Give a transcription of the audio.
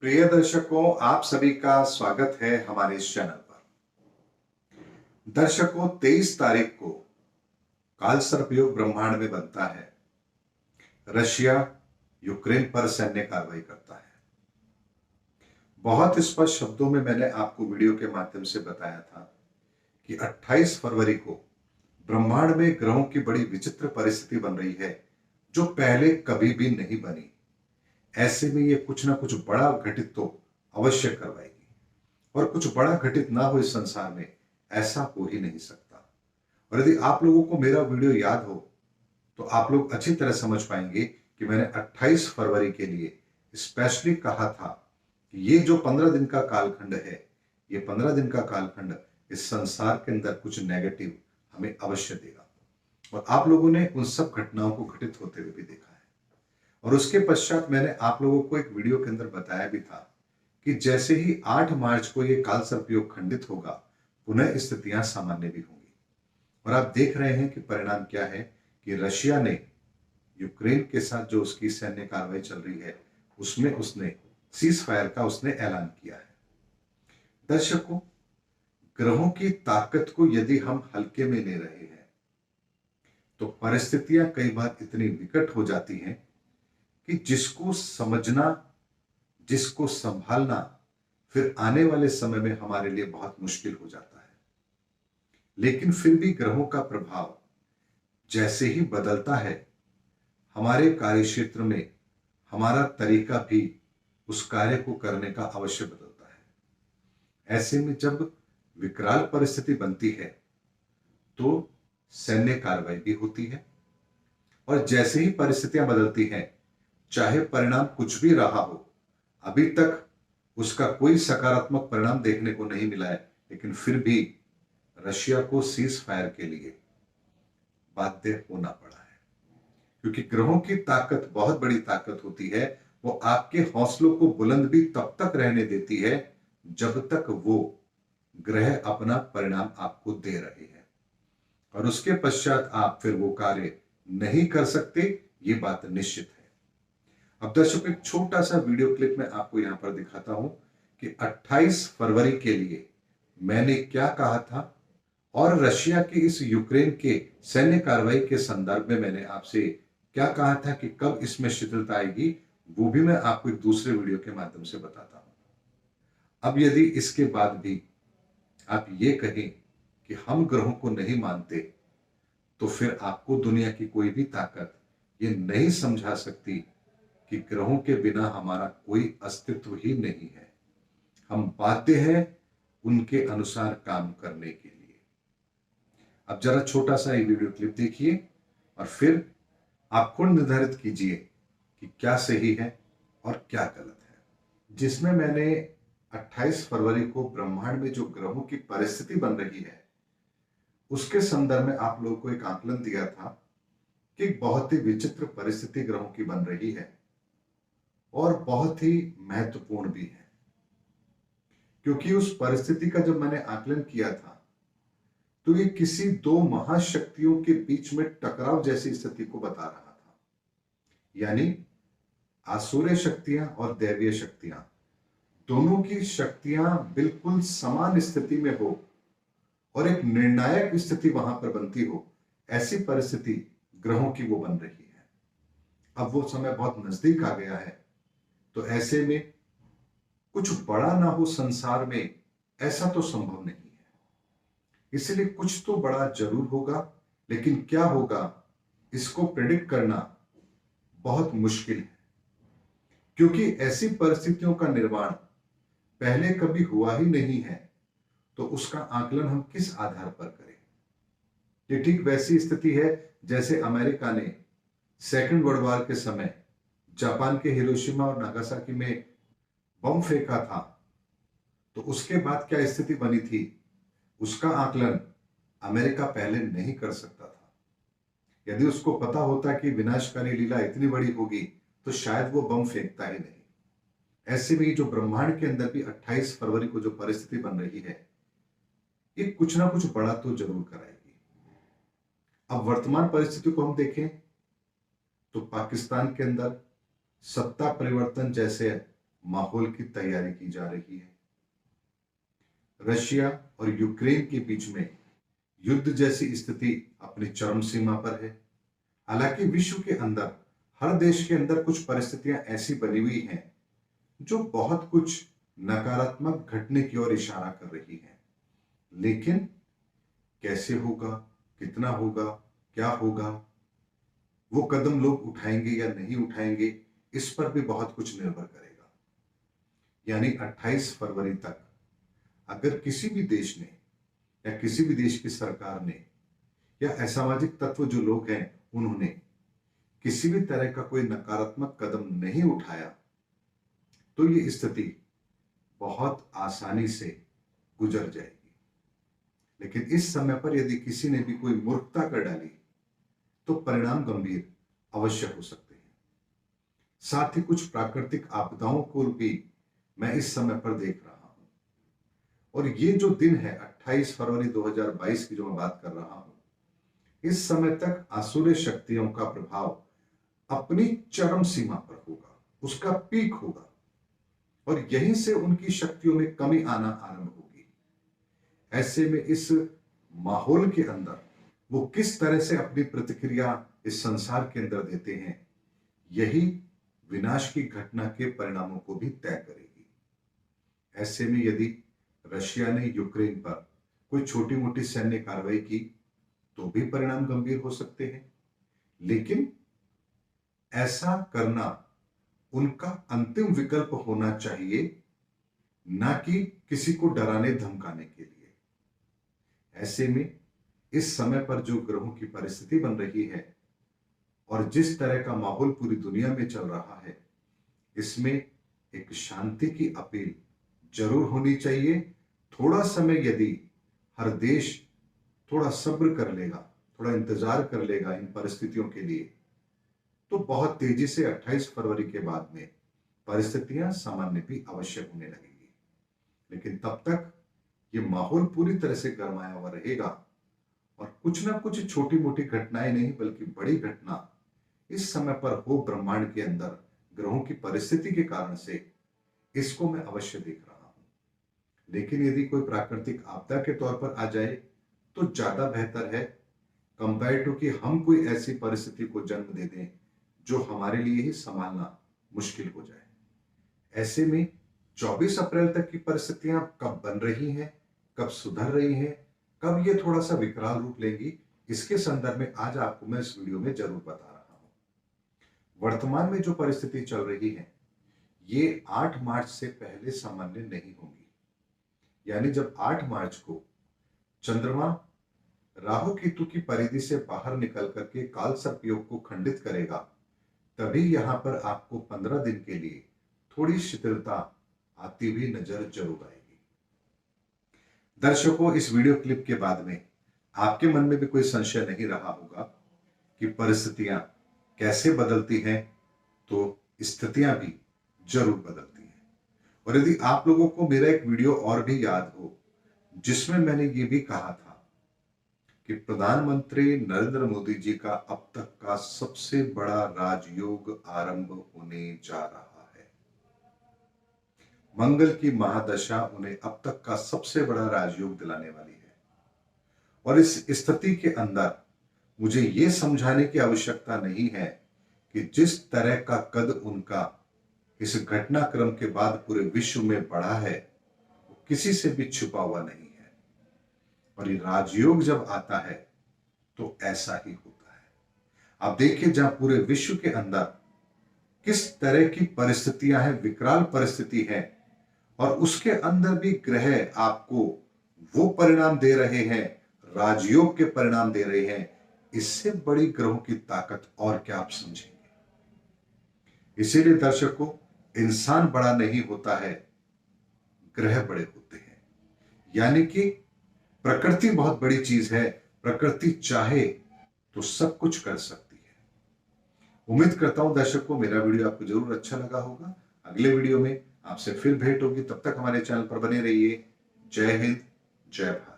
प्रिय दर्शकों, आप सभी का स्वागत है हमारे इस चैनल पर। दर्शकों, 23 तारीख को काल सर्पयोग ब्रह्मांड में बनता है। रशिया यूक्रेन पर सैन्य कार्रवाई करता है। बहुत स्पष्ट शब्दों में मैंने आपको वीडियो के माध्यम से बताया था कि 28 फरवरी को ब्रह्मांड में ग्रहों की बड़ी विचित्र परिस्थिति बन रही है, जो पहले कभी भी नहीं बनी। ऐसे में ये कुछ ना कुछ बड़ा घटित तो अवश्य करवाएगी, और कुछ बड़ा घटित ना हो इस संसार में ऐसा हो ही नहीं सकता। और यदि आप लोगों को मेरा वीडियो याद हो तो आप लोग अच्छी तरह समझ पाएंगे कि मैंने 28 फरवरी के लिए स्पेशली कहा था कि ये जो 15 दिन का कालखंड है, ये 15 दिन का कालखंड इस संसार के अंदर कुछ नेगेटिव हमें अवश्य देगा। और आप लोगों ने उन सब घटनाओं को घटित होते हुए भी देखा है। और उसके पश्चात मैंने आप लोगों को एक वीडियो के अंदर बताया भी था कि जैसे ही 8 मार्च को ये काल सर्पयोग खंडित होगा, पुनः स्थितियां सामान्य भी होंगी। और आप देख रहे हैं कि परिणाम क्या है कि रशिया ने यूक्रेन के साथ जो उसकी सैन्य कार्रवाई चल रही है, उसमें उसने सीज फायर का उसने ऐलान किया है। दर्शकों, ग्रहों की ताकत को यदि हम हल्के में ले रहे हैं तो परिस्थितियां कई बार इतनी विकट हो जाती हैं कि जिसको समझना, जिसको संभालना फिर आने वाले समय में हमारे लिए बहुत मुश्किल हो जाता है। लेकिन फिर भी ग्रहों का प्रभाव जैसे ही बदलता है, हमारे कार्य क्षेत्र में हमारा तरीका भी उस कार्य को करने का अवश्य बदलता है। ऐसे में जब विकराल परिस्थिति बनती है तो सैन्य कार्रवाई भी होती है, और जैसे ही परिस्थितियां बदलती हैं, चाहे परिणाम कुछ भी रहा हो, अभी तक उसका कोई सकारात्मक परिणाम देखने को नहीं मिला है, लेकिन फिर भी रशिया को सीज फायर के लिए बाध्य होना पड़ा है। क्योंकि ग्रहों की ताकत बहुत बड़ी ताकत होती है। वो आपके हौसलों को बुलंद भी तब तक रहने देती है जब तक वो ग्रह अपना परिणाम आपको दे रहे हैं, और उसके पश्चात आप फिर वो कार्य नहीं कर सकते, ये बात निश्चित है। अब दर्शकों, एक छोटा सा वीडियो क्लिप मैं आपको यहां पर दिखाता हूं कि 28 फरवरी के लिए मैंने क्या कहा था, और रशिया की इस यूक्रेन के सैन्य कार्रवाई के संदर्भ में मैंने आपसे क्या कहा था कि कब इसमें शिथिलता आएगी, वो भी मैं आपको एक दूसरे वीडियो के माध्यम से बताता हूं। अब यदि इसके बाद भी आप ये कहें कि हम ग्रहों को नहीं मानते, तो फिर आपको दुनिया की कोई भी ताकत ये नहीं समझा सकती कि ग्रहों के बिना हमारा कोई अस्तित्व ही नहीं है। हम बाध्य हैं उनके अनुसार काम करने के लिए। अब जरा छोटा सा ये वीडियो क्लिप देखिए, और फिर आप खुद निर्धारित कीजिए कि क्या सही है और क्या गलत है। जिसमें मैंने 28 फरवरी को ब्रह्मांड में जो ग्रहों की परिस्थिति बन रही है, उसके संदर्भ में आप लोगों को एक आकलन दिया था कि बहुत ही विचित्र परिस्थिति ग्रहों की बन रही है, और बहुत ही महत्वपूर्ण भी है। क्योंकि उस परिस्थिति का जब मैंने आकलन किया था, तो ये किसी दो महाशक्तियों के बीच में टकराव जैसी स्थिति को बता रहा था। यानी आसुरी शक्तियां और दैवीय शक्तियां, दोनों की शक्तियां बिल्कुल समान स्थिति में हो और एक निर्णायक स्थिति वहां पर बनती हो, ऐसी परिस्थिति ग्रहों की वो बन रही है। अब वो समय बहुत नजदीक आ गया है, तो ऐसे में कुछ बड़ा ना हो संसार में, ऐसा तो संभव नहीं है। इसलिए कुछ तो बड़ा जरूर होगा, लेकिन क्या होगा इसको प्रेडिक्ट करना बहुत मुश्किल है। क्योंकि ऐसी परिस्थितियों का निर्माण पहले कभी हुआ ही नहीं है, तो उसका आकलन हम किस आधार पर करें। ये ठीक वैसी स्थिति है जैसे अमेरिका ने सेकंड वर्ल्ड वॉर के समय जापान के हिरोशिमा और नागासाकी में बम फेंका था, तो उसके बाद क्या स्थिति बनी थी, उसका आकलन अमेरिका पहले नहीं कर सकता था। यदि उसको पता होता कि विनाशकारी लीला इतनी बड़ी होगी, तो शायद वो बम फेंकता ही नहीं। ऐसे में जो ब्रह्मांड के अंदर भी 28 फरवरी को जो परिस्थिति बन रही है, ये कुछ ना कुछ बड़ा तो जरूर कराएगी। अब वर्तमान परिस्थिति को हम देखें तो पाकिस्तान के अंदर सत्ता परिवर्तन जैसे माहौल की तैयारी की जा रही है। रशिया और यूक्रेन के बीच में युद्ध जैसी स्थिति अपनी चरम सीमा पर है। हालांकि विश्व के अंदर हर देश के अंदर कुछ परिस्थितियां ऐसी बनी हुई हैं जो बहुत कुछ नकारात्मक घटने की ओर इशारा कर रही हैं। लेकिन कैसे होगा, कितना होगा, क्या होगा, वो कदम लोग उठाएंगे या नहीं उठाएंगे, इस पर भी बहुत कुछ निर्भर करेगा। यानी 28 फरवरी तक अगर किसी भी देश ने या किसी भी देश की सरकार ने या असामाजिक तत्व जो लोग हैं उन्होंने किसी भी तरह का कोई नकारात्मक कदम नहीं उठाया तो ये स्थिति बहुत आसानी से गुजर जाएगी। लेकिन इस समय पर यदि किसी ने भी कोई मूर्खता कर डाली तो परिणाम गंभीर अवश्य हो सकते हैं। साथ ही कुछ प्राकृतिक आपदाओं को भी मैं इस समय पर देख रहा हूं। और ये जो दिन है 28 फरवरी 2022 की जो मैं बात कर रहा हूं, इस समय तक आसुरी शक्तियों का प्रभाव अपनी चरम सीमा पर होगा, उसका पीक होगा और यहीं से उनकी शक्तियों में कमी आना आरंभ होगी। ऐसे में इस माहौल के अंदर वो किस तरह से अपनी प्रतिक्रिया इस संसार के अंदर देते हैं, यही विनाश की घटना के परिणामों को भी तय करेगी। ऐसे में यदि रशिया ने यूक्रेन पर कोई छोटी मोटी सैन्य कार्रवाई की तो भी परिणाम गंभीर हो सकते हैं। लेकिन ऐसा करना उनका अंतिम विकल्प होना चाहिए, ना कि किसी को डराने धमकाने के लिए। ऐसे में इस समय पर जो ग्रहों की परिस्थिति बन रही है और जिस तरह का माहौल पूरी दुनिया में चल रहा है, इसमें एक शांति की अपील जरूर होनी चाहिए। थोड़ा समय यदि हर देश थोड़ा सब्र कर लेगा, थोड़ा इंतजार कर लेगा इन परिस्थितियों के लिए, तो बहुत तेजी से 28 फरवरी के बाद में परिस्थितियां सामान्य भी अवश्य होने लगेंगी। लेकिन तब तक ये माहौल पूरी तरह से गरमाया हुआ रहेगा और कुछ ना कुछ छोटी मोटी घटनाएं नहीं बल्कि बड़ी घटना इस समय पर हो ब्रह्मांड के अंदर ग्रहों की परिस्थिति के कारण से, इसको मैं अवश्य देख रहा हूं। लेकिन यदि कोई प्राकृतिक आपदा के तौर पर आ जाए तो ज्यादा बेहतर है कंपेयर टू कि हम कोई ऐसी परिस्थिति को जन्म दे दें जो हमारे लिए ही संभालना मुश्किल हो जाए। ऐसे में 24 अप्रैल तक की परिस्थितियां कब बन रही हैं, कब सुधर रही हैं, कब ये थोड़ा सा विकराल रूप लेंगी, इसके संदर्भ में आज आपको मैं इस वीडियो में जरूर बता रहा हूं। वर्तमान में जो परिस्थिति चल रही है ये 8 मार्च से पहले सामान्य नहीं होंगी। यानी जब 8 मार्च को चंद्रमा राहु केतु की परिधि से बाहर निकल करके काल सर्प योग को खंडित करेगा, तभी यहां पर आपको 15 दिन के लिए थोड़ी शिथिलता आती हुई नजर जरूर आएगी। दर्शकों, इस वीडियो क्लिप के बाद में आपके मन में भी कोई संशय नहीं रहा होगा कि परिस्थितियां कैसे बदलती हैं, तो स्थितियां भी जरूर बदलती हैं। और यदि आप लोगों को मेरा एक वीडियो और भी याद हो जिसमें मैंने ये भी कहा था कि प्रधानमंत्री नरेंद्र मोदी जी का अब तक का सबसे बड़ा राजयोग आरंभ होने जा रहा है। मंगल की महादशा उन्हें अब तक का सबसे बड़ा राजयोग दिलाने वाली है। और इस स्थिति के अंदर मुझे यह समझाने की आवश्यकता नहीं है कि जिस तरह का कद उनका इस घटनाक्रम के बाद पूरे विश्व में बढ़ा है वो किसी से भी छुपा हुआ नहीं है। और ये राजयोग जब आता है तो ऐसा ही होता है। आप देखिए जहां पूरे विश्व के अंदर किस तरह की परिस्थितियां हैं, विकराल परिस्थिति है, और उसके अंदर भी ग्रह आपको वो परिणाम दे रहे हैं, राजयोग के परिणाम दे रहे हैं। इससे बड़ी ग्रहों की ताकत और क्या आप समझेंगे। इसीलिए दर्शकों, इंसान बड़ा नहीं होता है, ग्रह बड़े होते हैं। यानी कि प्रकृति बहुत बड़ी चीज है, प्रकृति चाहे तो सब कुछ कर सकती है। उम्मीद करता हूं दर्शकों मेरा वीडियो आपको जरूर अच्छा लगा होगा। अगले वीडियो में आपसे फिर भेंट होगी, तब तक हमारे चैनल पर बने रहिए। जय हिंद, जय भारत।